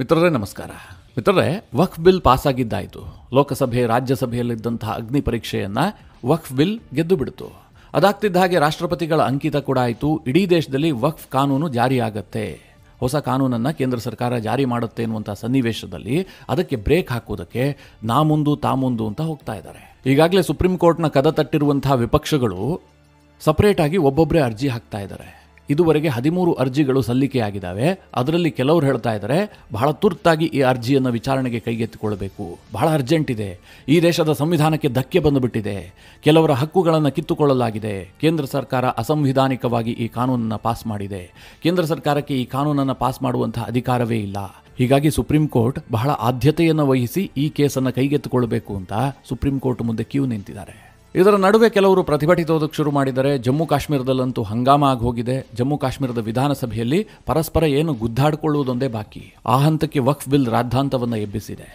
ಮಿತ್ರರೇ ನಮಸ್ಕಾರ. ಮಿತ್ರರೇ, ವಕ್ಫ್ ಬಿಲ್ ಪಾಸಾಗಿದ್ದಾಯಿತು. ಲೋಕಸಭೆ ರಾಜ್ಯಸಭೆಯಲ್ಲಿದ್ದಂತಹ ಅಗ್ನಿ ಪರೀಕ್ಷೆಯನ್ನು ವಕ್ಫ್ ಬಿಲ್ ಗೆದ್ದು ಬಿಡ್ತು. ಅದಾಗ್ತಿದ್ದ ಹಾಗೆ ರಾಷ್ಟ್ರಪತಿಗಳ ಅಂಕಿತ ಕೂಡ ಆಯಿತು. ಇಡೀ ದೇಶದಲ್ಲಿ ವಕ್ಫ್ ಕಾನೂನು ಜಾರಿಯಾಗತ್ತೆ, ಹೊಸ ಕಾನೂನನ್ನು ಕೇಂದ್ರ ಸರ್ಕಾರ ಜಾರಿ ಮಾಡುತ್ತೆ ಎನ್ನುವಂಥ ಸನ್ನಿವೇಶದಲ್ಲಿ ಅದಕ್ಕೆ ಬ್ರೇಕ್ ಹಾಕೋದಕ್ಕೆ ನಾ ಮುಂದು ತಾ ಮುಂದು ಅಂತ ಹೋಗ್ತಾ ಇದ್ದಾರೆ. ಈಗಾಗಲೇ ಸುಪ್ರೀಂ ಕೋರ್ಟ್ನ ಕದ ತಟ್ಟಿರುವಂತಹ ವಿಪಕ್ಷಗಳು ಸಪರೇಟ್ ಆಗಿ ಒಬ್ಬೊಬ್ಬರೇ ಅರ್ಜಿ ಹಾಕ್ತಾ ಇದ್ದಾರೆ. ಇದುವರೆಗೆ 13 ಅರ್ಜಿಗಳು ಸಲ್ಲಿಕೆಯಾಗಿದ್ದಾವೆ. ಅದರಲ್ಲಿ ಕೆಲವರು ಹೇಳ್ತಾ ಇದ್ದಾರೆ, ಬಹಳ ತುರ್ತಾಗಿ ಈ ಅರ್ಜಿಯನ್ನು ವಿಚಾರಣೆಗೆ ಕೈಗೆತ್ತಿಕೊಳ್ಳಬೇಕು, ಬಹಳ ಅರ್ಜೆಂಟ್ ಇದೆ, ಈ ದೇಶದ ಸಂವಿಧಾನಕ್ಕೆ ಧಕ್ಕೆ ಬಂದುಬಿಟ್ಟಿದೆ, ಕೆಲವರ ಹಕ್ಕುಗಳನ್ನು ಕಿತ್ತುಕೊಳ್ಳಲಾಗಿದೆ, ಕೇಂದ್ರ ಸರ್ಕಾರ ಅಸಂವಿಧಾನಿಕವಾಗಿ ಈ ಕಾನೂನನ್ನು ಪಾಸ್ ಮಾಡಿದೆ, ಕೇಂದ್ರ ಸರ್ಕಾರಕ್ಕೆ ಈ ಕಾನೂನನ್ನು ಪಾಸ್ ಮಾಡುವಂತಹ ಅಧಿಕಾರವೇ ಇಲ್ಲ. ಹೀಗಾಗಿ ಸುಪ್ರೀಂ ಕೋರ್ಟ್ ಬಹಳ ಆದ್ಯತೆಯನ್ನು ವಹಿಸಿ ಈ ಕೇಸನ್ನು ಕೈಗೆತ್ತಿಕೊಳ್ಳಬೇಕು ಅಂತ ಸುಪ್ರೀಂ ಕೋರ್ಟ್ ಮುಂದೆ ಕ್ಯೂ ನಿಂತಿದ್ದಾರೆ. ಇದರ ನಡುವೆ ಕೆಲವರು ಪ್ರತಿಭಟಿಸೋದಕ್ಕೆ ಶುರು ಮಾಡಿದ್ದಾರೆ. ಜಮ್ಮು ಕಾಶ್ಮೀರದಲ್ಲಂತೂ ಹಂಗಾಮ ಆಗಿ ಹೋಗಿದೆ. ಜಮ್ಮು ಕಾಶ್ಮೀರದ ವಿಧಾನಸಭೆಯಲ್ಲಿ ಪರಸ್ಪರ ಏನು ಗುದ್ದಾಡಿಕೊಳ್ಳುವುದೊಂದೇ ಬಾಕಿ. ಆ ಹಂತಕ್ಕೆ ವಕ್ಫ್ ಬಿಲ್ ರಾದ್ಧಾಂತವನ್ನು ಎಬ್ಬಿಸಿದೆ.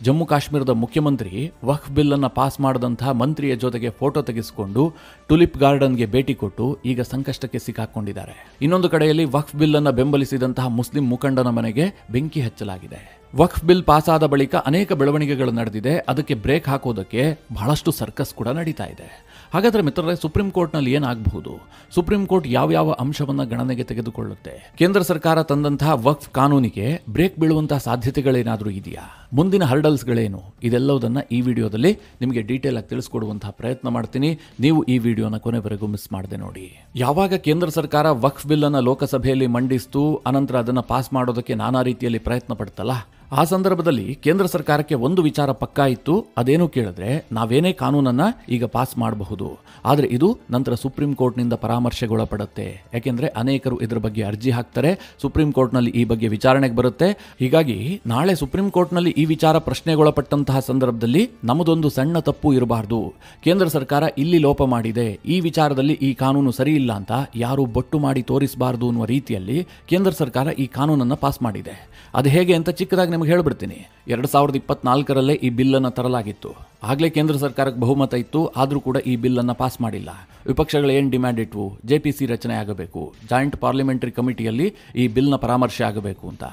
ಜಮ್ಮು ಕಾಶ್ಮೀರದ ಮುಖ್ಯಮಂತ್ರಿ ವಕ್ಫ್ ಬಿಲ್ಲನ್ನು ಪಾಸ್ ಮಾಡಿದಂತಹ ಮಂತ್ರಿಯ ಜೊತೆಗೆ ಫೋಟೋ ತೆಗೆಸಿಕೊಂಡು ಟುಲಿಪ್ ಗಾರ್ಡನ್ಗೆ ಭೇಟಿ ಕೊಟ್ಟು ಈಗ ಸಂಕಷ್ಟಕ್ಕೆ ಸಿಕ್ಕಾಕೊಂಡಿದ್ದಾರೆ. ಇನ್ನೊಂದು ಕಡೆಯಲ್ಲಿ ವಕ್ಫ್ ಬಿಲ್ಲನ್ನು ಬೆಂಬಲಿಸಿದಂತಹ ಮುಸ್ಲಿಂ ಮುಖಂಡನ ಮನೆಗೆ ಬೆಂಕಿ ಹಚ್ಚಲಾಗಿದೆ. ವಕ್ಫ್ ಬಿಲ್ ಪಾಸಾದ ಬಳಿಕ ಅನೇಕ ಬೆಳವಣಿಗೆಗಳು ನಡೆದಿದೆ. ಅದಕ್ಕೆ ಬ್ರೇಕ್ ಹಾಕೋದಕ್ಕೆ ಬಹಳಷ್ಟು ಸರ್ಕಸ್ ಕೂಡ ನಡೀತಾ ಇದೆ. ಹಾಗಾದರೆ ಮಿತ್ರರೇ, ಸುಪ್ರೀಂ ಕೋರ್ಟ್ನಲ್ಲಿ ಏನಾಗಬಹುದು? ಸುಪ್ರೀಂ ಕೋರ್ಟ್ ಯಾವ ಅಂಶವನ್ನು ಗಣನೆಗೆ ತೆಗೆದುಕೊಳ್ಳುತ್ತೆ? ಕೇಂದ್ರ ಸರ್ಕಾರ ತಂದಂತಹ ವಕ್ಫ್ ಕಾನೂನಿಗೆ ಬ್ರೇಕ್ ಬೀಳುವಂತಹ ಸಾಧ್ಯತೆಗಳೇನಾದರೂ ಇದೆಯಾ? ಮುಂದಿನ ಹರ್ಡಲ್ಸ್ಗಳೇನು? ಇದೆಲ್ಲವುದನ್ನು ಈ ವಿಡಿಯೋದಲ್ಲಿ ನಿಮಗೆ ಡೀಟೇಲ್ ಆಗಿ ತಿಳಿಸ್ಕೊಡುವಂತಹ ಪ್ರಯತ್ನ ಮಾಡ್ತೀನಿ. ನೀವು ಈ ವಿಡಿಯೋನ ಕೊನೆವರೆಗೂ ಮಿಸ್ ಮಾಡದೆ ನೋಡಿ. ಯಾವಾಗ ಕೇಂದ್ರ ಸರ್ಕಾರ ವಕ್ಫ್ ಬಿಲ್ ಅನ್ನು ಲೋಕಸಭೆಯಲ್ಲಿ ಮಂಡಿಸ್ತು, ಅನಂತರ ಅದನ್ನು ಪಾಸ್ ಮಾಡೋದಕ್ಕೆ ನಾನಾ ರೀತಿಯಲ್ಲಿ ಪ್ರಯತ್ನ ಪಡ್ತಲ್ಲ, ಆ ಸಂದರ್ಭದಲ್ಲಿ ಕೇಂದ್ರ ಸರ್ಕಾರಕ್ಕೆ ಒಂದು ವಿಚಾರ ಪಕ್ಕಾ ಇತ್ತು. ಅದೇನು ಕೇಳಿದ್ರೆ, ನಾವೇನೇ ಕಾನೂನನ್ನ ಈಗ ಪಾಸ್ ಮಾಡಬಹುದು, ಆದರೆ ಇದು ನಂತರ ಸುಪ್ರೀಂ ಕೋರ್ಟ್ನಿಂದ ಪರಾಮರ್ಶೆಗೊಳಪಡುತ್ತೆ. ಯಾಕೆಂದ್ರೆ ಅನೇಕರು ಇದರ ಬಗ್ಗೆ ಅರ್ಜಿ ಹಾಕ್ತಾರೆ, ಸುಪ್ರೀಂ ಕೋರ್ಟ್ನಲ್ಲಿ ಈ ಬಗ್ಗೆ ವಿಚಾರಣೆಗೆ ಬರುತ್ತೆ. ಹೀಗಾಗಿ ನಾಳೆ ಸುಪ್ರೀಂ ಕೋರ್ಟ್ನಲ್ಲಿ ಈ ವಿಚಾರ ಪ್ರಶ್ನೆಗೊಳಪಟ್ಟಂತಹ ಸಂದರ್ಭದಲ್ಲಿ ನಮ್ಮದೊಂದು ಸಣ್ಣ ತಪ್ಪು ಇರಬಾರ್ದು, ಕೇಂದ್ರ ಸರ್ಕಾರ ಇಲ್ಲಿ ಲೋಪ ಮಾಡಿದೆ, ಈ ವಿಚಾರದಲ್ಲಿ ಈ ಕಾನೂನು ಸರಿ ಇಲ್ಲ ಅಂತ ಯಾರು ಬೊಟ್ಟು ಮಾಡಿ ತೋರಿಸಬಾರದು ಅನ್ನುವ ರೀತಿಯಲ್ಲಿ ಕೇಂದ್ರ ಸರ್ಕಾರ ಈ ಕಾನೂನನ್ನು ಪಾಸ್ ಮಾಡಿದೆ. ಅದು ಹೇಗೆ ಅಂತ ಚಿಕ್ಕದಾಗಿ ನಿಮಗೆ ಹೇಳ್ಬಿಡ್ತೀನಿ. 2024ರಲ್ಲೇ ಈ ಬಿಲ್ಲನ್ನು ತರಲಾಗಿತ್ತು. ಆಗಲೇ ಕೇಂದ್ರ ಸರ್ಕಾರಕ್ಕೆ ಬಹುಮತ ಇತ್ತು, ಆದರೂ ಕೂಡ ಈ ಬಿಲ್ಲನ್ನು ಪಾಸ್ ಮಾಡಿಲ್ಲ. ವಿಪಕ್ಷಗಳು ಏನು ಡಿಮ್ಯಾಂಡ್ ಇಟ್ವು? JPC ರಚನೆ ಆಗಬೇಕು, ಜಾಯಿಂಟ್ ಪಾರ್ಲಿಮೆಂಟರಿ ಕಮಿಟಿಯಲ್ಲಿ ಈ ಬಿಲ್ನ ಪರಾಮರ್ಶೆ ಆಗಬೇಕು ಅಂತ.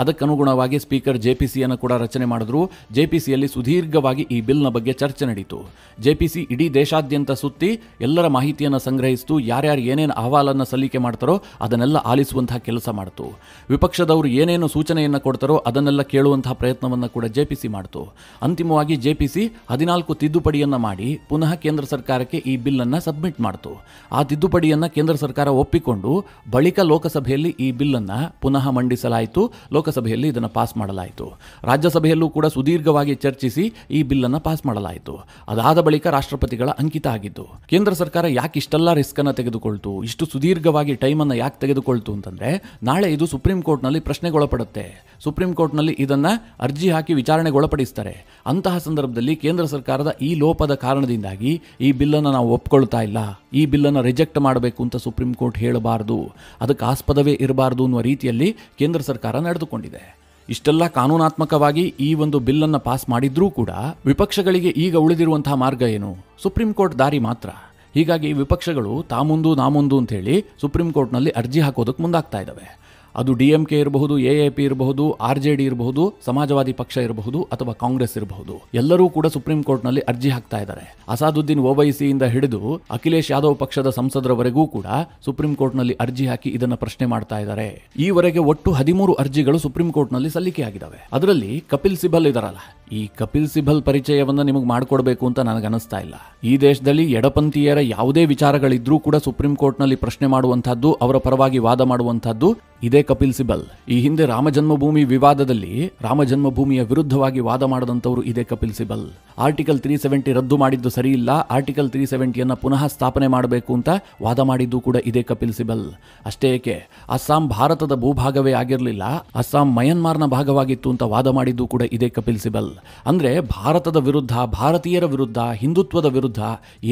ಅದಕ್ಕನುಗುಣವಾಗಿ ಸ್ಪೀಕರ್ JPCಯನ್ನು ಕೂಡ ರಚನೆ ಮಾಡಿದ್ರು. JPCಯಲ್ಲಿ ಸುದೀರ್ಘವಾಗಿ ಈ ಬಿಲ್ನ ಬಗ್ಗೆ ಚರ್ಚೆ ನಡೀತು. JPC ಇಡೀ ದೇಶಾದ್ಯಂತ ಸುತ್ತಿ ಎಲ್ಲರ ಮಾಹಿತಿಯನ್ನು ಸಂಗ್ರಹಿಸಿತು. ಯಾರ್ಯಾರು ಏನೇನು ಅಹವಾಲನ್ನು ಸಲ್ಲಿಕೆ ಮಾಡ್ತಾರೋ ಅದನ್ನೆಲ್ಲ ಆಲಿಸುವಂತಹ ಕೆಲಸ ಮಾಡಿತು. ವಿಪಕ್ಷದವರು ಏನೇನು ಸೂಚನೆಯನ್ನು ಕೊಡ್ತಾರೋ ಅದನ್ನೆಲ್ಲ ಕೇಳುವಂತಹ ಪ್ರಯತ್ನವನ್ನು ಕೂಡ JPC ಮಾಡಿತು. ಅಂತಿಮವಾಗಿ JPC 14 ತಿದ್ದುಪಡಿಯನ್ನು ಮಾಡಿ ಪುನಃ ಕೇಂದ್ರ ಸರ್ಕಾರಕ್ಕೆ ಈ ಬಿಲ್ಲನ್ನು ಸಬ್ಮಿಟ್ ಮಾಡಿತು. ಆ ತಿದ್ದುಪಡಿಯನ್ನು ಕೇಂದ್ರ ಸರ್ಕಾರ ಒಪ್ಪಿಕೊಂಡು ಬಳಿಕ ಲೋಕಸಭೆಯಲ್ಲಿ ಈ ಬಿಲ್ಲನ್ನು ಪುನಃ ಮಂಡಿಸಲಾಯಿತು. ಲೋಕಸಭೆಯಲ್ಲಿ ಇದನ್ನು ಪಾಸ್ ಮಾಡಲಾಯಿತು. ರಾಜ್ಯಸಭೆಯಲ್ಲೂ ಕೂಡ ಸುದೀರ್ಘವಾಗಿ ಚರ್ಚಿಸಿ ಈ ಬಿಲ್ಲನ್ನು ಪಾಸ್ ಮಾಡಲಾಯಿತು. ಅದಾದ ಬಳಿಕ ರಾಷ್ಟ್ರಪತಿಗಳ ಅಂಕಿತ ಆಗಿದ್ದು. ಕೇಂದ್ರ ಸರ್ಕಾರ ಯಾಕೆ ಇಷ್ಟೆಲ್ಲ ರಿಸ್ಕ್ ಅನ್ನು ತೆಗೆದುಕೊಳ್ತು, ಇಷ್ಟು ಸುದೀರ್ಘವಾಗಿ ಟೈಮನ್ನು ಯಾಕೆ ತೆಗೆದುಕೊಳ್ತು ಅಂತಂದ್ರೆ, ನಾಳೆ ಇದು ಸುಪ್ರೀಂ ಕೋರ್ಟ್ನಲ್ಲಿ ಪ್ರಶ್ನೆಗೊಳಪಡುತ್ತೆ. ಸುಪ್ರೀಂ ಕೋರ್ಟ್ನಲ್ಲಿ ಇದನ್ನ ಅರ್ಜಿ ಹಾಕಿ ವಿಚಾರಣೆಗೆ ಒಳಪಡಿಸ್ತಾರೆ. ಅಂತಹ ಸಂದರ್ಭದಲ್ಲಿ ಕೇಂದ್ರ ಸರ್ಕಾರದ ಈ ಲೋಪದ ಕಾರಣದಿಂದಾಗಿ ಈ ಬಿಲ್ಲನ್ನು ನಾವು ಒಪ್ಕೊಳ್ತಾ ಇಲ್ಲ, ಈ ಬಿಲ್ಲನ್ನು ರಿಜೆಕ್ಟ್ ಮಾಡಬೇಕು ಅಂತ ಸುಪ್ರೀಂ ಕೋರ್ಟ್ ಹೇಳಬಾರದು, ಅದಕ್ಕೆ ಆಸ್ಪದವೇ ಇರಬಾರದು ಅನ್ನುವ ರೀತಿಯಲ್ಲಿ ಕೇಂದ್ರ ಸರ್ಕಾರ ನಡೆದುಕೊಂಡಿದೆ. ಇಷ್ಟೆಲ್ಲ ಕಾನೂನಾತ್ಮಕವಾಗಿ ಈ ಒಂದು ಬಿಲ್ಲನ್ನು ಪಾಸ್ ಮಾಡಿದ್ರೂ ಕೂಡ ವಿಪಕ್ಷಗಳಿಗೆ ಈಗ ಉಳಿದಿರುವಂತಹ ಮಾರ್ಗ ಏನು? ಸುಪ್ರೀಂ ಕೋರ್ಟ್ ದಾರಿ ಮಾತ್ರ. ಹೀಗಾಗಿ ವಿಪಕ್ಷಗಳು ತಾಮುಂದು ನಾಮುಂದು ಅಂತ ಹೇಳಿ ಸುಪ್ರೀಂ ಕೋರ್ಟ್ನಲ್ಲಿ ಅರ್ಜಿ ಹಾಕೋದಕ್ಕೆ ಮುಂದಾಗ್ತಾ ಇದ್ದಾವೆ. ಅದು DMK ಇರಬಹುದು, AAP ಇರಬಹುದು, RJD ಇರಬಹುದು, ಸಮಾಜವಾದಿ ಪಕ್ಷ ಇರಬಹುದು ಅಥವಾ ಕಾಂಗ್ರೆಸ್ ಇರಬಹುದು, ಎಲ್ಲರೂ ಕೂಡ ಸುಪ್ರೀಂ ಕೋರ್ಟ್ನಲ್ಲಿ ಅರ್ಜಿ ಹಾಕ್ತಾ ಇದ್ದಾರೆ. ಅಸಾದುದ್ದೀನ್ ಓವೈಸಿಯಿಂದ ಹಿಡಿದು ಅಖಿಲೇಶ್ ಯಾದವ್ ಪಕ್ಷದ ಸಂಸದರವರೆಗೂ ಕೂಡ ಸುಪ್ರೀಂ ಕೋರ್ಟ್ನಲ್ಲಿ ಅರ್ಜಿ ಹಾಕಿ ಇದನ್ನು ಪ್ರಶ್ನೆ ಮಾಡ್ತಾ ಇದ್ದಾರೆ. ಈವರೆಗೆ ಒಟ್ಟು 13 ಅರ್ಜಿಗಳು ಸುಪ್ರೀಂ ಕೋರ್ಟ್ನಲ್ಲಿ ಸಲ್ಲಿಕೆಯಾಗಿದ್ದಾವೆ. ಅದರಲ್ಲಿ ಕಪಿಲ್ ಸಿಬಲ್ ಇದಾರಲ್ಲ, ಈ ಕಪಿಲ್ ಸಿಬಲ್ ಪರಿಚಯವನ್ನು ನಿಮಗೆ ಮಾಡಿಕೊಡ್ಬೇಕು ಅಂತ ನನಗೆ ಅನಿಸ್ತಾ ಇಲ್ಲ. ಈ ದೇಶದಲ್ಲಿ ಎಡಪಂಥೀಯರ ಯಾವುದೇ ವಿಚಾರಗಳಿದ್ರೂ ಕೂಡ ಸುಪ್ರೀಂ ಕೋರ್ಟ್ನಲ್ಲಿ ಪ್ರಶ್ನೆ ಮಾಡುವಂತಹದ್ದು, ಅವರ ಪರವಾಗಿ ವಾದ ಮಾಡುವಂತಹದ್ದು ಇದೇ ಕಪಿಲ್ ಸಿಬಲ್. ಈ ಹಿಂದೆ ರಾಮ ಜನ್ಮಭೂಮಿ ವಿವಾದದಲ್ಲಿ ರಾಮ ಜನ್ಮಭೂಮಿಯ ವಿರುದ್ಧವಾಗಿ ವಾದ ಮಾಡದಂತವರು ಇದೇ ಕಪಿಲ್ ಸಿಬಲ್. ಆರ್ಟಿಕಲ್ 370 ರದ್ದು ಮಾಡಿದ್ದು ಸರಿ ಇಲ್ಲ, ಆರ್ಟಿಕಲ್ 370ಯನ್ನು ಪುನಃ ಸ್ಥಾಪನೆ ಮಾಡಬೇಕು ಅಂತ ವಾದ ಮಾಡಿದ್ದು ಕೂಡ ಇದೇ ಕಪಿಲ್ ಸಿಬಲ್. ಅಷ್ಟೇ ಏಕೆ, ಅಸ್ಸಾಂ ಭಾರತದ ಭೂಭಾಗವೇ ಆಗಿರಲಿಲ್ಲ, ಅಸ್ಸಾಂ ಮಯನ್ಮಾರ್ನ ಭಾಗವಾಗಿತ್ತು ಅಂತ ವಾದ ಮಾಡಿದ್ದು ಕೂಡ ಇದೇ ಕಪಿಲ್ ಸಿಬಲ್. ಅಂದ್ರೆ ಭಾರತದ ವಿರುದ್ಧ, ಭಾರತೀಯರ ವಿರುದ್ಧ, ಹಿಂದುತ್ವದ ವಿರುದ್ಧ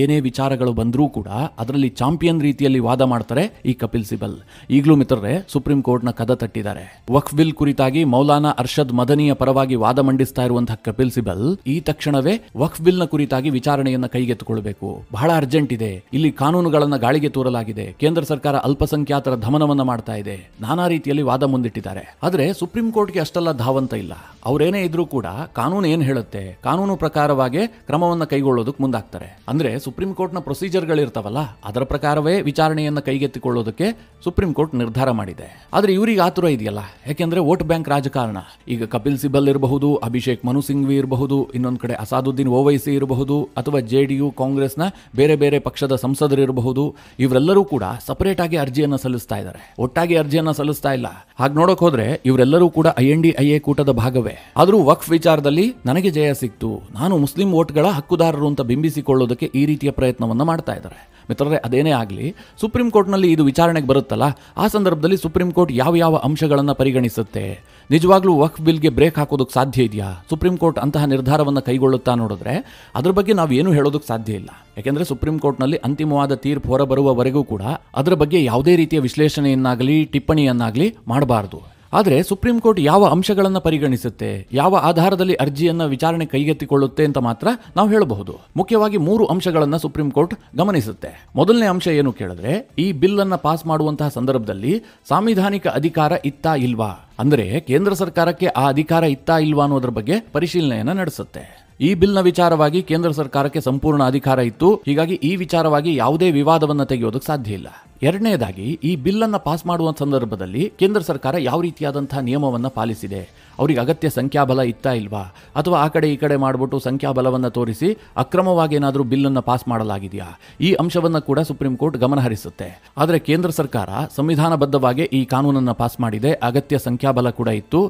ಏನೇ ವಿಚಾರಗಳು ಬಂದರೂ ಕೂಡ ಅದರಲ್ಲಿ ಚಾಂಪಿಯನ್ ರೀತಿಯಲ್ಲಿ ವಾದ ಮಾಡ್ತಾರೆ ಈ ಕಪಿಲ್ ಸಿಬಲ್. ಈಗಲೂ ಮಿತ್ರರೇ, ಸುಪ್ರೀಂ ಕೋರ್ಟ್ ಕೋರ್ಟ್ನ ಕದ ತಟ್ಟಿದ್ದಾರೆ. ವಕ್ಫ್ ಬಿಲ್ ಕುರಿತಾಗಿ ಮೌಲಾನಾ ಅರ್ಷದ್ ಮದನಿಯ ಪರವಾಗಿ ವಾದ ಮಂಡಿಸ್ತಾ ಇರುವಂತಹ ಕಪಿಲ್ ಸಿಬಲ್ ಈ ತಕ್ಷಣವೇ ವಕ್ಫ್ ಬಿಲ್ ನ ಕುರಿತಾಗಿ ವಿಚಾರಣೆಯನ್ನ ಕೈಗೆತ್ತಿಕೊಳ್ಳಬೇಕು, ಬಹಳ ಅರ್ಜೆಂಟ್ ಇದೆ, ಇಲ್ಲಿ ಕಾನೂನುಗಳನ್ನ ಗಾಳಿಗೆ ತೂರಲಾಗಿದೆ, ಕೇಂದ್ರ ಸರ್ಕಾರ ಅಲ್ಪಸಂಖ್ಯಾತರ ದಮನವನ್ನ ಮಾಡ್ತಾ ಇದೆ, ನಾನಾ ರೀತಿಯಲ್ಲಿ ವಾದ ಮುಂದಿಟ್ಟಿದ್ದಾರೆ. ಆದ್ರೆ ಸುಪ್ರೀಂ ಕೋರ್ಟ್ಗೆ ಅಷ್ಟೆಲ್ಲ ಧಾವಂತ ಇಲ್ಲ. ಅವರೇನೇ ಇದ್ರೂ ಕೂಡ ಕಾನೂನು ಏನ್ ಹೇಳುತ್ತೆ, ಕಾನೂನು ಪ್ರಕಾರವಾಗಿ ಕ್ರಮವನ್ನ ಕೈಗೊಳ್ಳೋದಕ್ಕೆ ಮುಂದಾಗ್ತಾರೆ. ಅಂದ್ರೆ ಸುಪ್ರೀಂ ಕೋರ್ಟ್ನ ಪ್ರೊಸೀಜರ್ಗಳಿರ್ತಾವಲ್ಲ, ಅದರ ಪ್ರಕಾರವೇ ವಿಚಾರಣೆಯನ್ನ ಕೈಗೆತ್ತಿಕೊಳ್ಳೋದಕ್ಕೆ ಸುಪ್ರೀಂ ಕೋರ್ಟ್ ನಿರ್ಧಾರ ಮಾಡಿದೆ. ಆದ್ರೆ ಇವರಿಗೆ ಆತುರ ಇದೆಯಲ್ಲ, ಯಾಕೆಂದ್ರೆ ವೋಟ್ ಬ್ಯಾಂಕ್ ರಾಜಕಾರಣ. ಈಗ ಕಪಿಲ್ ಸಿಬಲ್ ಇರಬಹುದು, ಅಭಿಷೇಕ್ ಮನು ಸಿಂಘ್ವಿ ಇರಬಹುದು, ಇನ್ನೊಂದ್ ಕಡೆ ಅಸಾದುದ್ದೀನ್ ಓವೈಸಿ ಇರಬಹುದು, ಅಥವಾ ಜೆಡಿಯು ಕಾಂಗ್ರೆಸ್ನ ಬೇರೆ ಬೇರೆ ಪಕ್ಷದ ಸಂಸದರಿರಬಹುದು. ಇವರೆಲ್ಲರೂ ಕೂಡ ಸಪರೇಟ್ ಆಗಿ ಅರ್ಜಿಯನ್ನ ಸಲ್ಲಿಸ್ತಾ ಇದ್ದಾರೆ, ಒಟ್ಟಾಗಿ ಅರ್ಜಿಯನ್ನ ಸಲ್ಲಿಸ್ತಾ ಇಲ್ಲ. ಹಾಗೆ ನೋಡಕ್ ಹೋದ್ರೆ ಇವರೆಲ್ಲರೂ ಕೂಡ INDIA ಕೂಟದ ಭಾಗವೇ. ಆದ್ರೂ ವಕ್ಫ್ ವಿಚಾರದಲ್ಲಿ ನನಗೆ ಜಯ ಸಿಕ್ತು, ನಾನು ಮುಸ್ಲಿಂ ವೋಟ್ಗಳ ಹಕ್ಕುದಾರರು ಅಂತ ಬಿಂಬಿಸಿಕೊಳ್ಳೋದಕ್ಕೆ ಈ ರೀತಿಯ ಪ್ರಯತ್ನವನ್ನ ಮಾಡ್ತಾ ಇದ್ದಾರೆ. ಮಿತ್ರರೇ, ಅದೇನೇ ಆಗಲಿ, ಸುಪ್ರೀಂ ಕೋರ್ಟ್ನಲ್ಲಿ ಇದು ವಿಚಾರಣೆಗೆ ಬರುತ್ತಲ್ಲ, ಆ ಸಂದರ್ಭದಲ್ಲಿ ಸುಪ್ರೀಂ ಕೋರ್ಟ್ ಯಾವ ಅಂಶಗಳನ್ನು ಪರಿಗಣಿಸುತ್ತೆ, ನಿಜವಾಗ್ಲೂ ವಕ್ಫ್ ಬಿಲ್ಗೆ ಬ್ರೇಕ್ ಹಾಕೋದಕ್ಕೆ ಸಾಧ್ಯ ಇದೆಯಾ, ಸುಪ್ರೀಂ ಕೋರ್ಟ್ ಅಂತಹ ನಿರ್ಧಾರವನ್ನು ಕೈಗೊಳ್ಳುತ್ತಾ ನೋಡಿದ್ರೆ ಅದ್ರ ಬಗ್ಗೆ ನಾವು ಏನು ಹೇಳೋದಕ್ಕೆ ಸಾಧ್ಯ ಇಲ್ಲ. ಯಾಕೆಂದ್ರೆ ಸುಪ್ರೀಂ ಕೋರ್ಟ್ನಲ್ಲಿ ಅಂತಿಮವಾದ ತೀರ್ಪು ಹೊರಬರುವವರೆಗೂ ಕೂಡ ಅದರ ಬಗ್ಗೆ ಯಾವುದೇ ರೀತಿಯ ವಿಶ್ಲೇಷಣೆಯನ್ನಾಗಲಿ ಟಿಪ್ಪಣಿಯನ್ನಾಗಲಿ ಮಾಡಬಾರದು. ಆದರೆ ಸುಪ್ರೀಂ ಕೋರ್ಟ್ ಯಾವ ಅಂಶಗಳನ್ನು ಪರಿಗಣಿಸುತ್ತೆ, ಯಾವ ಆಧಾರದಲ್ಲಿ ಅರ್ಜಿಯನ್ನ ವಿಚಾರಣೆ ಕೈಗೆತ್ತಿಕೊಳ್ಳುತ್ತೆ ಅಂತ ಮಾತ್ರ ನಾವು ಹೇಳಬಹುದು. ಮುಖ್ಯವಾಗಿ 3 ಅಂಶಗಳನ್ನು ಸುಪ್ರೀಂ ಕೋರ್ಟ್ ಗಮನಿಸುತ್ತೆ. ಮೊದಲನೇ ಅಂಶ ಏನು ಕೇಳಿದ್ರೆ, ಈ ಬಿಲ್ ಅನ್ನ ಪಾಸ್ ಮಾಡುವಂತಹ ಸಂದರ್ಭದಲ್ಲಿ ಸಾಂವಿಧಾನಿಕ ಅಧಿಕಾರ ಇತ್ತಾ ಇಲ್ವಾ, ಅಂದ್ರೆ ಕೇಂದ್ರ ಸರ್ಕಾರಕ್ಕೆ ಆ ಅಧಿಕಾರ ಇತ್ತಾ ಇಲ್ವಾ ಅನ್ನೋದ್ರ ಬಗ್ಗೆ ಪರಿಶೀಲನೆಯನ್ನ ನಡೆಸುತ್ತೆ. ಈ ಬಿಲ್ನ ವಿಚಾರವಾಗಿ ಕೇಂದ್ರ ಸರ್ಕಾರಕ್ಕೆ ಸಂಪೂರ್ಣ ಅಧಿಕಾರ ಇತ್ತು, ಹೀಗಾಗಿ ಈ ವಿಚಾರವಾಗಿ ಯಾವುದೇ ವಿವಾದವನ್ನು ತೆಗೆಯೋದಕ್ಕೆ ಸಾಧ್ಯ ಇಲ್ಲ. ಎರಡನೇದಾಗಿ, ಈ ಬಿಲ್ ಅನ್ನ ಪಾಸ್ ಮಾಡುವ ಸಂದರ್ಭದಲ್ಲಿ ಕೇಂದ್ರ ಸರ್ಕಾರ ಯಾವ ರೀತಿಯಾದಂತಹ ನಿಯಮವನ್ನ ಪಾಲಿಸಿದೆ, ಅವರಿಗೆ ಅಗತ್ಯ ಸಂಖ್ಯಾಬಲ ಇತ್ತಾ ಇಲ್ವಾ, ಅಥವಾ ಆ ಕಡೆ ಈ ಕಡೆ ಮಾಡಿಬಿಟ್ಟು ಸಂಖ್ಯಾಬಲವನ್ನು ತೋರಿಸಿ ಅಕ್ರಮವಾಗಿ ಏನಾದರೂ ಬಿಲ್ ಅನ್ನ ಪಾಸ್ ಮಾಡಲಾಗಿದೆಯಾ, ಈ ಅಂಶವನ್ನ ಕೂಡ ಸುಪ್ರೀಂ ಕೋರ್ಟ್ ಗಮನ ಹರಿಸುತ್ತೆ. ಆದರೆ ಕೇಂದ್ರ ಸರ್ಕಾರ ಸಂವಿಧಾನಬದ್ಧವಾಗಿ ಈ ಕಾನೂನನ್ನ ಪಾಸ್ ಮಾಡಿದೆ, ಅಗತ್ಯ ಸಂಖ್ಯಾಬಲ ಕೂಡ ಇತ್ತು,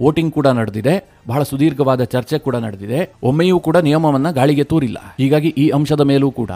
ವೋಟಿಂಗ್ ಕೂಡ ನಡೆದಿದೆ, ಬಹಳ ಸುದೀರ್ಘವಾದ ಚರ್ಚೆ ಕೂಡ ನಡೆದಿದೆ, ಒಮ್ಮೆಯೂ ಕೂಡ ನಿಯಮವನ್ನ ಗಾಳಿಗೆ ತೂರಿಲ್ಲ. ಹೀಗಾಗಿ ಈ ಅಂಶದ ಮೇಲೂ ಕೂಡ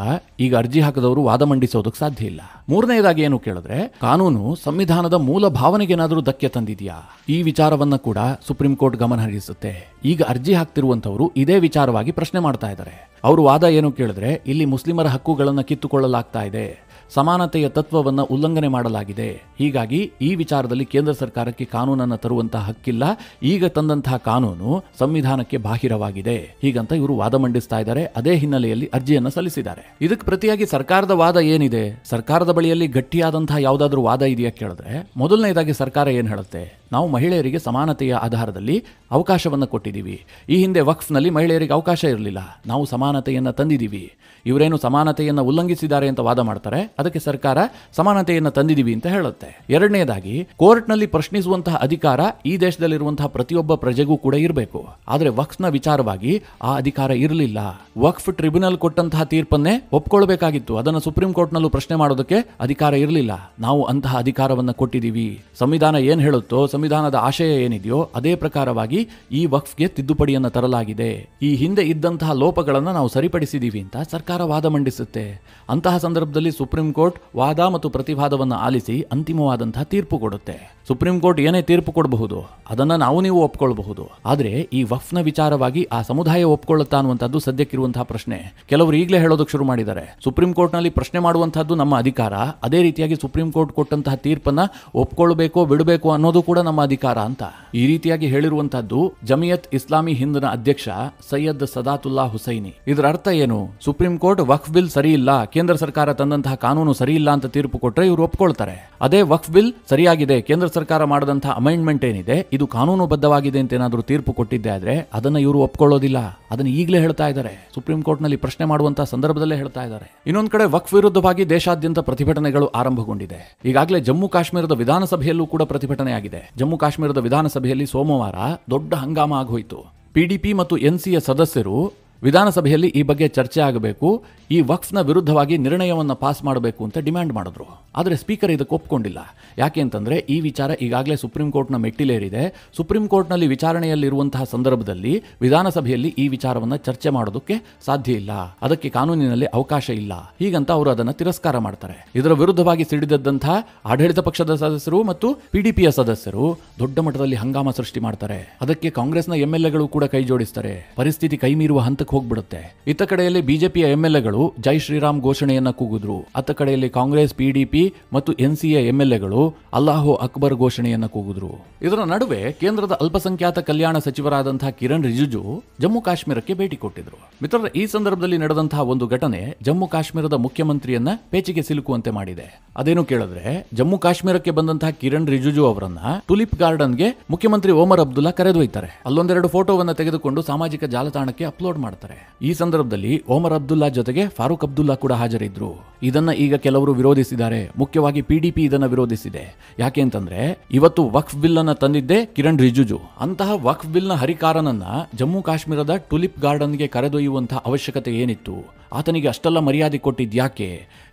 ಈಗ ಅರ್ಜಿ ಹಾಕದವರು ವಾದ ಮಂಡಿಸೋದಕ್ಕೆ ಸಾಧ್ಯ ಇಲ್ಲ. ಮೂರನೆಯದಾಗಿ ಏನು ಕೇಳಿದ್ರೆ, ಕಾನೂನು ಸಂವಿಧಾನದ ಮೂಲ ಭಾವನೆಗೆ ಏನಾದರೂ ಧಕ್ಕೆ ತಂದಿದೆಯಾ, ಈ ವಿಚಾರವನ್ನ ಕೂಡ ಸುಪ್ರೀಂ ಕೋರ್ಟ್ ಗಮನ ಹರಿಸುತ್ತೆ. ಈಗ ಅರ್ಜಿ ಹಾಕ್ತಿರುವಂತವರು ಇದೇ ವಿಚಾರವಾಗಿ ಪ್ರಶ್ನೆ ಮಾಡ್ತಾ ಇದ್ದಾರೆ. ಅವರು ವಾದ ಏನು ಕೇಳಿದ್ರೆ, ಇಲ್ಲಿ ಮುಸ್ಲಿಮರ ಹಕ್ಕುಗಳನ್ನು ಕಿತ್ತುಕೊಳ್ಳಲಾಗ್ತಾ ಇದೆ, ಸಮಾನತೆಯ ತತ್ವವನ್ನು ಉಲ್ಲಂಘನೆ ಮಾಡಲಾಗಿದೆ, ಹೀಗಾಗಿ ಈ ವಿಚಾರದಲ್ಲಿ ಕೇಂದ್ರ ಸರ್ಕಾರಕ್ಕೆ ಕಾನೂನನ್ನು ತರುವಂತಹ ಹಕ್ಕಿಲ್ಲ, ಈಗ ತಂದಂತಹ ಕಾನೂನು ಸಂವಿಧಾನಕ್ಕೆ ಬಾಹಿರವಾಗಿದೆ, ಹೀಗಂತ ಇವರು ವಾದ ಮಂಡಿಸ್ತಾ ಇದ್ದಾರೆ. ಅದೇ ಹಿನ್ನೆಲೆಯಲ್ಲಿ ಅರ್ಜಿಯನ್ನು ಸಲ್ಲಿಸಿದ್ದಾರೆ. ಇದಕ್ಕೆ ಪ್ರತಿಯಾಗಿ ಸರ್ಕಾರದ ವಾದ ಏನಿದೆ, ಸರ್ಕಾರದ ಬಳಿಯಲ್ಲಿ ಗಟ್ಟಿಯಾದಂತಹ ಯಾವುದಾದ್ರೂ ವಾದ ಇದೆಯಾ ಕೇಳಿದ್ರೆ, ಮೊದಲನೇದಾಗಿ ಸರ್ಕಾರ ಏನು ಹೇಳುತ್ತೆ, ನಾವು ಮಹಿಳೆಯರಿಗೆ ಸಮಾನತೆಯ ಆಧಾರದಲ್ಲಿ ಅವಕಾಶವನ್ನು ಕೊಟ್ಟಿದ್ದೀವಿ, ಈ ಹಿಂದೆ ವಕ್ಫ್ನಲ್ಲಿ ಮಹಿಳೆಯರಿಗೆ ಅವಕಾಶ ಇರಲಿಲ್ಲ, ನಾವು ಸಮಾನತೆಯನ್ನು ತಂದಿದ್ದೀವಿ, ಇವರೇನು ಸಮಾನತೆಯನ್ನು ಉಲ್ಲಂಘಿಸಿದ್ದಾರೆ ಅಂತ ವಾದ ಮಾಡ್ತಾರೆ, ಅದಕ್ಕೆ ಸರ್ಕಾರ ಸಮಾನತೆಯನ್ನು ತಂದಿದ್ದೀವಿ ಅಂತ ಹೇಳುತ್ತೆ. ಎರಡನೇದಾಗಿ, ಕೋರ್ಟ್ನಲ್ಲಿ ಪ್ರಶ್ನಿಸುವಂತಹ ಅಧಿಕಾರ ಈ ದೇಶದಲ್ಲಿರುವಂತಹ ಪ್ರತಿಯೊಬ್ಬ ಪ್ರಜೆಗೂ ಕೂಡ ಇರಬೇಕು, ಆದರೆ ವಕ್ಫ್ನ ವಿಚಾರವಾಗಿ ಆ ಅಧಿಕಾರ ಇರಲಿಲ್ಲ. ವಕ್ಫ್ ಟ್ರಿಬ್ಯುನಲ್ ಕೊಟ್ಟಂತಹ ತೀರ್ಪನ್ನೇ ಒಪ್ಕೊಳ್ಬೇಕಾಗಿತ್ತು, ಅದನ್ನು ಸುಪ್ರೀಂ ಕೋರ್ಟ್ನಲ್ಲೂ ಪ್ರಶ್ನೆ ಮಾಡೋದಕ್ಕೆ ಅಧಿಕಾರ ಇರಲಿಲ್ಲ. ನಾವು ಅಂತಹ ಅಧಿಕಾರವನ್ನು ಕೊಟ್ಟಿದ್ದೀವಿ, ಸಂವಿಧಾನ ಏನ್ ಹೇಳುತ್ತೋ, ಸಂವಿಧಾನದ ಆಶಯ ಏನಿದೆಯೋ ಅದೇ ಪ್ರಕಾರವಾಗಿ ಈ ವಕ್ಫ್ಗೆ ತಿದ್ದುಪಡಿಯನ್ನು ತರಲಾಗಿದೆ, ಈ ಹಿಂದೆ ಇದ್ದಂತಹ ಲೋಪಗಳನ್ನು ನಾವು ಸರಿಪಡಿಸಿದ್ದೀವಿ ಅಂತ ಸರ್ಕಾರ ವಾದ ಮಂಡಿಸುತ್ತೆ. ಅಂತಹ ಸಂದರ್ಭದಲ್ಲಿ ಸುಪ್ರೀಂ ಕೋರ್ಟ್ ವಾದ ಮತ್ತು ಪ್ರತಿವಾದವನ್ನು ಆಲಿಸಿ ಅಂತಿಮವಾದಂತಹ ತೀರ್ಪು ಕೊಡುತ್ತೆ. ಸುಪ್ರೀಂ ಕೋರ್ಟ್ ಏನೇ ತೀರ್ಪು ಕೊಡಬಹುದು, ಅದನ್ನ ನೀವು ಒಪ್ಕೊಳ್ಬಹುದು, ಆದರೆ ಈ ವಕ್ಫ್ನ ವಿಚಾರವಾಗಿ ಆ ಸಮುದಾಯ ಒಪ್ಕೊಳ್ಳುತ್ತಾ ಅನ್ನುವಂಥದ್ದು ಸದ್ಯಕ್ಕಿರುವಂತಹ ಪ್ರಶ್ನೆ. ಕೆಲವರು ಈಗಲೇ ಹೇಳೋದಕ್ಕೆ ಶುರು ಮಾಡಿದ್ದಾರೆ, ಸುಪ್ರೀಂ ಕೋರ್ಟ್ನಲ್ಲಿ ಪ್ರಶ್ನೆ ಮಾಡುವಂತಹದ್ದು ನಮ್ಮ ಅಧಿಕಾರ, ಅದೇ ರೀತಿಯಾಗಿ ಸುಪ್ರೀಂ ಕೋರ್ಟ್ ಕೊಟ್ಟಂತಹ ತೀರ್ಪನ್ನ ಒಪ್ಕೊಳ್ಬೇಕೋ ಬಿಡಬೇಕು ಅನ್ನೋದು ಕೂಡ ನಮ್ಮ ಅಧಿಕಾರ ಅಂತ. ಈ ರೀತಿಯಾಗಿ ಹೇಳಿರುವಂತಹದ್ದು ಜಮಿಯತ್ ಇಸ್ಲಾಮಿ ಹಿಂದ್ನ ಅಧ್ಯಕ್ಷ ಸೈಯದ್ ಸದಾತುಲ್ಲಾ ಹುಸೈನಿ. ಇದರ ಅರ್ಥ ಏನು, ಸುಪ್ರೀಂ ಕೋರ್ಟ್ ವಕ್ಫ್ ಬಿಲ್ ಸರಿ ಇಲ್ಲ, ಕೇಂದ್ರ ಸರ್ಕಾರ ತಂದಂತಹ ಕಾನೂನು ಸರಿ ಇಲ್ಲ ಅಂತ ತೀರ್ಪು ಕೊಟ್ಟರೆ ಇವರು ಒಪ್ಕೊಳ್ತಾರೆ. ಅದೇ ವಕ್ಫ್ ಬಿಲ್ ಸರಿಯಾಗಿದೆ, ಕೇಂದ್ರ ಸರ್ಕಾರ ಮಾಡಿದಂತಹ ಅಮೆಂಡ್ಮೆಂಟ್ ಏನಿದೆ ಇದು ಕಾನೂನುಬದ್ಧವಾಗಿದೆ ಅಂತ ಏನಾದರೂ ತೀರ್ಪು ಕೊಟ್ಟಿದ್ದೆ ಆದ್ರೆ ಅದನ್ನ ಇವರು ಒಪ್ಕೊಳ್ಳೋದಿಲ್ಲ. ಅದನ್ನು ಈಗಲೇ ಹೇಳ್ತಾ ಇದ್ದಾರೆ, ಸುಪ್ರೀಂ ಕೋರ್ಟ್ ನಲ್ಲಿ ಪ್ರಶ್ನೆ ಮಾಡುವಂತಹ ಸಂದರ್ಭದಲ್ಲೇ ಹೇಳ್ತಾ ಇದ್ದಾರೆ. ಇನ್ನೊಂದು ಕಡೆ ವಕ್ಫ್ ವಿರುದ್ಧವಾಗಿ ದೇಶಾದ್ಯಂತ ಪ್ರತಿಭಟನೆಗಳು ಆರಂಭಗೊಂಡಿದೆ. ಈಗಾಗಲೇ ಜಮ್ಮು ಕಾಶ್ಮೀರದ ವಿಧಾನಸಭೆಯಲ್ಲೂ ಕೂಡ ಪ್ರತಿಭಟನೆ ಆಗಿದೆ. ಜಮ್ಮು ಕಾಶ್ಮೀರದ ವಿಧಾನಸಭೆಯಲ್ಲಿ ಸೋಮವಾರ ದೊಡ್ಡ ಹಂಗಾಮ ಆಗೋಯಿತು. PDP ಮತ್ತು NCಯ ಸದಸ್ಯರು ವಿಧಾನಸಭೆಯಲ್ಲಿ ಈ ಬಗ್ಗೆ ಚರ್ಚೆ ಆಗಬೇಕು, ಈ ವಕ್ಫ್ನ ವಿರುದ್ಧವಾಗಿ ನಿರ್ಣಯವನ್ನು ಪಾಸ್ ಮಾಡಬೇಕು ಅಂತ ಡಿಮ್ಯಾಂಡ್ ಮಾಡಿದ್ರು. ಆದರೆ ಸ್ಪೀಕರ್ ಇದಕ್ಕೆ ಒಪ್ಕೊಂಡಿಲ್ಲ. ಯಾಕೆ ಅಂತಂದ್ರೆ ಈ ವಿಚಾರ ಈಗಾಗಲೇ ಸುಪ್ರೀಂ ಕೋರ್ಟ್ನ ಮೆಟ್ಟಿಲೇರಿದೆ. ಸುಪ್ರೀಂ ಕೋರ್ಟ್ನಲ್ಲಿ ವಿಚಾರಣೆಯಲ್ಲಿರುವಂತಹ ಸಂದರ್ಭದಲ್ಲಿ ವಿಧಾನಸಭೆಯಲ್ಲಿ ಈ ವಿಚಾರವನ್ನು ಚರ್ಚೆ ಮಾಡೋದಕ್ಕೆ ಸಾಧ್ಯ ಇಲ್ಲ, ಅದಕ್ಕೆ ಕಾನೂನಿನಲ್ಲಿ ಅವಕಾಶ ಇಲ್ಲ, ಹೀಗಂತ ಅವರು ಅದನ್ನು ತಿರಸ್ಕಾರ ಮಾಡ್ತಾರೆ. ಇದರ ವಿರುದ್ಧವಾಗಿ ಸಿಡಿದದ್ದಂತಹ ಆಡಳಿತ ಪಕ್ಷದ ಸದಸ್ಯರು ಮತ್ತು PDPಯ ಸದಸ್ಯರು ದೊಡ್ಡ ಮಟ್ಟದಲ್ಲಿ ಹಂಗಾಮ ಸೃಷ್ಟಿ ಮಾಡ್ತಾರೆ. ಅದಕ್ಕೆ ಕಾಂಗ್ರೆಸ್ನ MLAಗಳು ಕೂಡ ಕೈ ಜೋಡಿಸ್ತಾರೆ. ಪರಿಸ್ಥಿತಿ ಕೈ ಮೀರುವ ಹಂತಕ್ಕೆ ಮಟ್ಟಕ್ಕೆ ಹೋಗ್ಬಿಡುತ್ತೆ. ಇತ್ತ ಕಡೆಯಲ್ಲಿ ಬಿಜೆಪಿಯ ಎಂಎಲ್ಎಗಳು ಜೈ ಶ್ರೀರಾಮ್ ಘೋಷಣೆಯನ್ನ ಕೂಗಿದ್ರು. ಅತ್ತ ಕಡೆಯಲ್ಲಿ ಕಾಂಗ್ರೆಸ್, ಪಿಡಿಪಿ ಮತ್ತು ಎನ್ಸಿಯ ಎಂಎಲ್ಎಗಳು ಅಲ್ಲಾಹು ಅಕ್ಬರ್ ಘೋಷಣೆಯನ್ನ ಕೂಗಿದ್ರು. ಇದರ ನಡುವೆ ಕೇಂದ್ರದ ಅಲ್ಪಸಂಖ್ಯಾತ ಕಲ್ಯಾಣ ಸಚಿವರಾದಂತಹ ಕಿರಣ್ ರಿಜಿಜು ಜಮ್ಮು ಕಾಶ್ಮೀರಕ್ಕೆ ಭೇಟಿ ಕೊಟ್ಟಿದ್ರು. ಮಿತ್ರರೇ, ಈ ಸಂದರ್ಭದಲ್ಲಿ ನಡೆದಂತಹ ಒಂದು ಘಟನೆ ಜಮ್ಮು ಕಾಶ್ಮೀರದ ಮುಖ್ಯಮಂತ್ರಿಯನ್ನ ಪೇಚಿಗೆ ಸಿಲುಕುವಂತೆ ಮಾಡಿದೆ. ಅದೇನು ಕೇಳಿದ್ರೆ, ಜಮ್ಮು ಕಾಶ್ಮೀರಕ್ಕೆ ಬಂದಂತಹ ಕಿರಣ್ ರಿಜಿಜು ಅವರನ್ನ ಟುಲಿಪ್ ಗಾರ್ಡನ್ಗೆ ಮುಖ್ಯಮಂತ್ರಿ ಓಮರ್ ಅಬ್ದುಲ್ಲಾ ಕರೆದೊಯ್ತಾರೆ. ಅಲ್ಲೊಂದೆರಡು ಫೋಟೋವನ್ನ ತೆಗೆದುಕೊಂಡು ಸಾಮಾಜಿಕ ಜಾಲತಾಣಕ್ಕೆ ಅಪ್ಲೋಡ್ ಮಾಡ್ತಾರೆ. ಈ ಸಂದರ್ಭದಲ್ಲಿ ಓಮರ್ ಅಬ್ದುಲ್ಲಾ ಜೊತೆಗೆ ಫಾರೂಕ್ ಅಬ್ದುಲ್ಲಾ ಕೂಡ ಹಾಜರಿದ್ರು. ಇದನ್ನ ಈಗ ಕೆಲವರು ವಿರೋಧಿಸಿದ್ದಾರೆ. ಮುಖ್ಯವಾಗಿ ಪಿಡಿಪಿ ಇದನ್ನ ವಿರೋಧಿಸಿದೆ. ಯಾಕೆ ಅಂತಂದ್ರೆ, ಇವತ್ತು ವಕ್ಫ್ ಬಿಲ್ ಅನ್ನ ತಂದಿದ್ದೆ ಕಿರಣ್ ರಿಜಿಜು. ಅಂತಹ ವಕ್ಫ್ ಬಿಲ್ ನ ಹರಿಕಾರನನ್ನ ಜಮ್ಮು ಕಾಶ್ಮೀರದ ಟುಲಿಪ್ ಗಾರ್ಡನ್ಗೆ ಕರೆದೊಯ್ಯುವಂತಹ ಅವಶ್ಯಕತೆ ಏನಿತ್ತು? ಆತನಿಗೆ ಅಷ್ಟೆಲ್ಲ ಮರ್ಯಾದೆ ಕೊಟ್ಟಿದ್ಯಾಕೆ?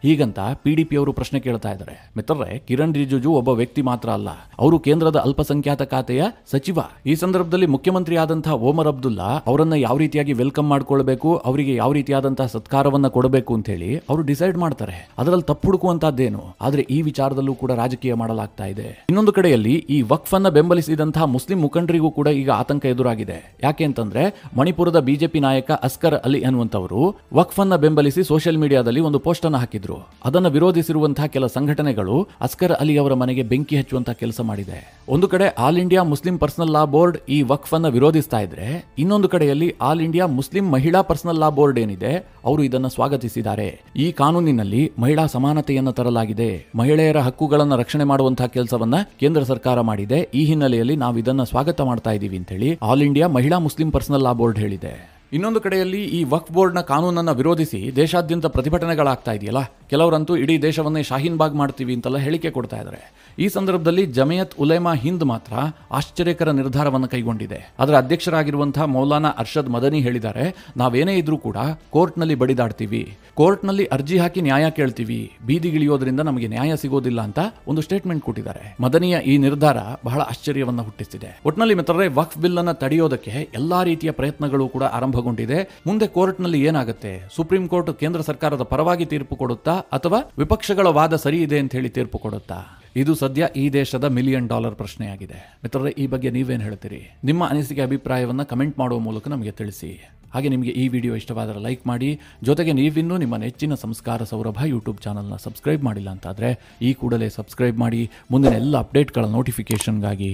ಹೀಗಂತ ಪಿಡಿಪಿ ಅವರು ಪ್ರಶ್ನೆ ಕೇಳ್ತಾ ಇದ್ದಾರೆ. ಮಿತ್ರರೇ, ಕಿರಣ್ ರಿಜಿಜು ಒಬ್ಬ ವ್ಯಕ್ತಿ ಮಾತ್ರ ಅಲ್ಲ, ಅವರು ಕೇಂದ್ರದ ಅಲ್ಪಸಂಖ್ಯಾತ ಖಾತೆಯ ಸಚಿವ. ಈ ಸಂದರ್ಭದಲ್ಲಿ ಮುಖ್ಯಮಂತ್ರಿ ಆದಂತಹ ಓಮರ್ ಅಬ್ದುಲ್ಲಾ ಅವರನ್ನ ಯಾವ ರೀತಿಯಾಗಿ ವೆಲ್ಕಮ್ ಮಾಡ್ಕೊಳ್ಬೇಕು, ಅವರಿಗೆ ಯಾವ ರೀತಿಯಾದಂತಹ ಸತ್ಕಾರವನ್ನ ಕೊಡಬೇಕು ಅಂತ ಹೇಳಿ ಅವರು ಡಿಸೈಡ್ ಮಾಡ್ತಾರೆ. ಅದರಲ್ಲಿ ತಪ್ಪು ಹುಡುಕುವಂತದ್ದೇನು? ಆದ್ರೆ ಈ ವಿಚಾರದಲ್ಲೂ ಕೂಡ ರಾಜಕೀಯ ಮಾಡಲಾಗ್ತಾ ಇದೆ. ಇನ್ನೊಂದು ಕಡೆಯಲ್ಲಿ ಈ ವಕ್ಫ್ ಅನ್ನ ಬೆಂಬಲಿಸಿದಂತಹ ಮುಸ್ಲಿಂ ಮುಖಂಡರಿಗೂ ಕೂಡ ಈಗ ಆತಂಕ ಎದುರಾಗಿದೆ. ಯಾಕೆ ಅಂತಂದ್ರೆ, ಮಣಿಪುರದ ಬಿಜೆಪಿ ನಾಯಕ ಅಸ್ಕರ್ ಅಲಿ ಅನ್ನುವಂತವರು ವಕ್ಫ್ ಅನ್ನ ಬೆಂಬಲಿಸಿ ಸೋಷಿಯಲ್ ಮೀಡಿಯಾದಲ್ಲಿ ಒಂದು ಪೋಸ್ಟ್ ಅನ್ನು ಹಾಕಿದ್ರು. ಅದನ್ನು ವಿರೋಧಿಸಿರುವಂತಹ ಕೆಲ ಸಂಘಟನೆಗಳು ಅಸ್ಕರ್ ಅಲಿ ಅವರ ಮನೆಗೆ ಬೆಂಕಿ ಹಚ್ಚುವಂತಹ ಕೆಲಸ ಮಾಡಿದೆ. ಒಂದು ಕಡೆ all India Muslim personal law board ಈ ವಕ್ಫ್ ಅನ್ನ ವಿರೋಧಿಸ್ತಾ ಇದ್ರೆ, ಇನ್ನೊಂದು ಕಡೆಯಲ್ಲಿ ಆಲ್ ಇಂಡಿಯಾ ಮುಸ್ಲಿಂ ಮಹಿಳಾ ಪರ್ಸನಲ್ ಲಾ ಬೋರ್ಡ್ ಏನಿದೆ, ಅವರು ಇದನ್ನು ಸ್ವಾಗತಿಸಿದ್ದಾರೆ. ಈ ಕಾನೂನಿನಲ್ಲಿ ಮಹಿಳಾ ಸಮಾನತೆಯನ್ನು ತರಲಾಗಿದೆ, ಮಹಿಳೆಯರ ಹಕ್ಕುಗಳನ್ನು ರಕ್ಷಣೆ ಮಾಡುವಂತಹ ಕೆಲಸವನ್ನ ಕೇಂದ್ರ ಸರ್ಕಾರ ಮಾಡಿದೆ. ಈ ಹಿನ್ನೆಲೆಯಲ್ಲಿ ನಾವು ಇದನ್ನ ಸ್ವಾಗತ ಮಾಡ್ತಾ ಇದ್ದೀವಿ ಅಂತ ಹೇಳಿ ಆಲ್ ಇಂಡಿಯಾ ಮಹಿಳಾ ಮುಸ್ಲಿಂ ಪರ್ಸನಲ್ ಲಾ ಬೋರ್ಡ್ ಹೇಳಿದೆ. ಇನ್ನೊಂದು ಕಡೆಯಲ್ಲಿ ಈ ವಕ್ಫ್ ಬೋರ್ಡ್ನ ಕಾನೂನನ್ನು ವಿರೋಧಿಸಿ ದೇಶಾದ್ಯಂತ ಪ್ರತಿಭಟನೆಗಳಾಗ್ತಾ ಇದೆಯಲ್ಲ, ಕೆಲವರಂತೂ ಇಡೀ ದೇಶವನ್ನೇ ಶಾಹೀನ್ ಬಾಗ್ ಮಾಡ್ತೀವಿ ಅಂತೆಲ್ಲ ಹೇಳಿಕೆ ಕೊಡ್ತಾ ಇದ್ದಾರೆ. ಈ ಸಂದರ್ಭದಲ್ಲಿ ಜಮಿಯತ್ ಉಲೇಮಾ ಹಿಂದ್ ಮಾತ್ರ ಆಶ್ಚರ್ಯಕರ ನಿರ್ಧಾರವನ್ನು ಕೈಗೊಂಡಿದೆ. ಅದರ ಅಧ್ಯಕ್ಷರಾಗಿರುವಂತಹ ಮೌಲಾನಾ ಅರ್ಷದ್ ಮದನಿ ಹೇಳಿದ್ದಾರೆ, ನಾವೇನೇ ಇದ್ರೂ ಕೂಡ ಕೋರ್ಟ್ನಲ್ಲಿ ಬಡಿದಾಡ್ತೀವಿ, ಕೋರ್ಟ್ನಲ್ಲಿ ಅರ್ಜಿ ಹಾಕಿ ನ್ಯಾಯ ಕೇಳ್ತೀವಿ, ಬೀದಿಗಿಳಿಯೋದ್ರಿಂದ ನಮಗೆ ನ್ಯಾಯ ಸಿಗೋದಿಲ್ಲ ಅಂತ ಒಂದು ಸ್ಟೇಟ್ಮೆಂಟ್ ಕೊಟ್ಟಿದ್ದಾರೆ. ಮದನಿಯ ಈ ನಿರ್ಧಾರ ಬಹಳ ಆಶ್ಚರ್ಯವನ್ನು ಹುಟ್ಟಿಸಿದೆ. ಒಟ್ಟಿನಲ್ಲಿ ಮಿತ್ರರೇ, ವಕ್ಫ್ ಬಿಲ್ ಅನ್ನು ತಡೆಯೋದಕ್ಕೆ ಎಲ್ಲಾ ರೀತಿಯ ಪ್ರಯತ್ನಗಳು ಕೂಡ ಆರಂಭಗೊಂಡಿದೆ. ಮುಂದೆ ಕೋರ್ಟ್ನಲ್ಲಿ ಏನಾಗುತ್ತೆ? ಸುಪ್ರೀಂ ಕೋರ್ಟ್ ಕೇಂದ್ರ ಸರ್ಕಾರದ ಪರವಾಗಿ ತೀರ್ಪು ಕೊಡುತ್ತಾ ಅಥವಾ ವಿಪಕ್ಷಗಳ ವಾದ ಸರಿ ಇದೆ ಅಂತ ಹೇಳಿ ತೀರ್ಪು ಕೊಡುತ್ತಾ? ಇದು ಸದ್ಯ ಈ ದೇಶದ $1 ಮಿಲಿಯನ್ ಪ್ರಶ್ನೆಯಾಗಿದೆ. ಮಿತ್ರರೇ, ಈ ಬಗ್ಗೆ ನೀವೇನು ಹೇಳ್ತೀರಿ? ನಿಮ್ಮ ಅನಿಸಿಕೆ ಅಭಿಪ್ರಾಯವನ್ನ ಕಮೆಂಟ್ ಮಾಡುವ ಮೂಲಕ ನಮಗೆ ತಿಳಿಸಿ. ಹಾಗೆ ನಿಮಗೆ ಈ ವಿಡಿಯೋ ಇಷ್ಟವಾದರೆ ಲೈಕ್ ಮಾಡಿ. ಜೊತೆಗೆ ನೀವಿನ್ನೂ ನಿಮ್ಮ ನೆಚ್ಚಿನ ಸಂಸ್ಕಾರ ಸೌರಭ ಯೂಟ್ಯೂಬ್ ಚಾನಲ್ನ ಸಬ್ಸ್ಕ್ರೈಬ್ ಮಾಡಿಲ್ಲ ಅಂತಾದರೆ ಈ ಕೂಡಲೇ ಸಬ್ಸ್ಕ್ರೈಬ್ ಮಾಡಿ. ಮುಂದಿನ ಎಲ್ಲ ಅಪ್ಡೇಟ್ಗಳ ನೋಟಿಫಿಕೇಷನ್ಗಾಗಿ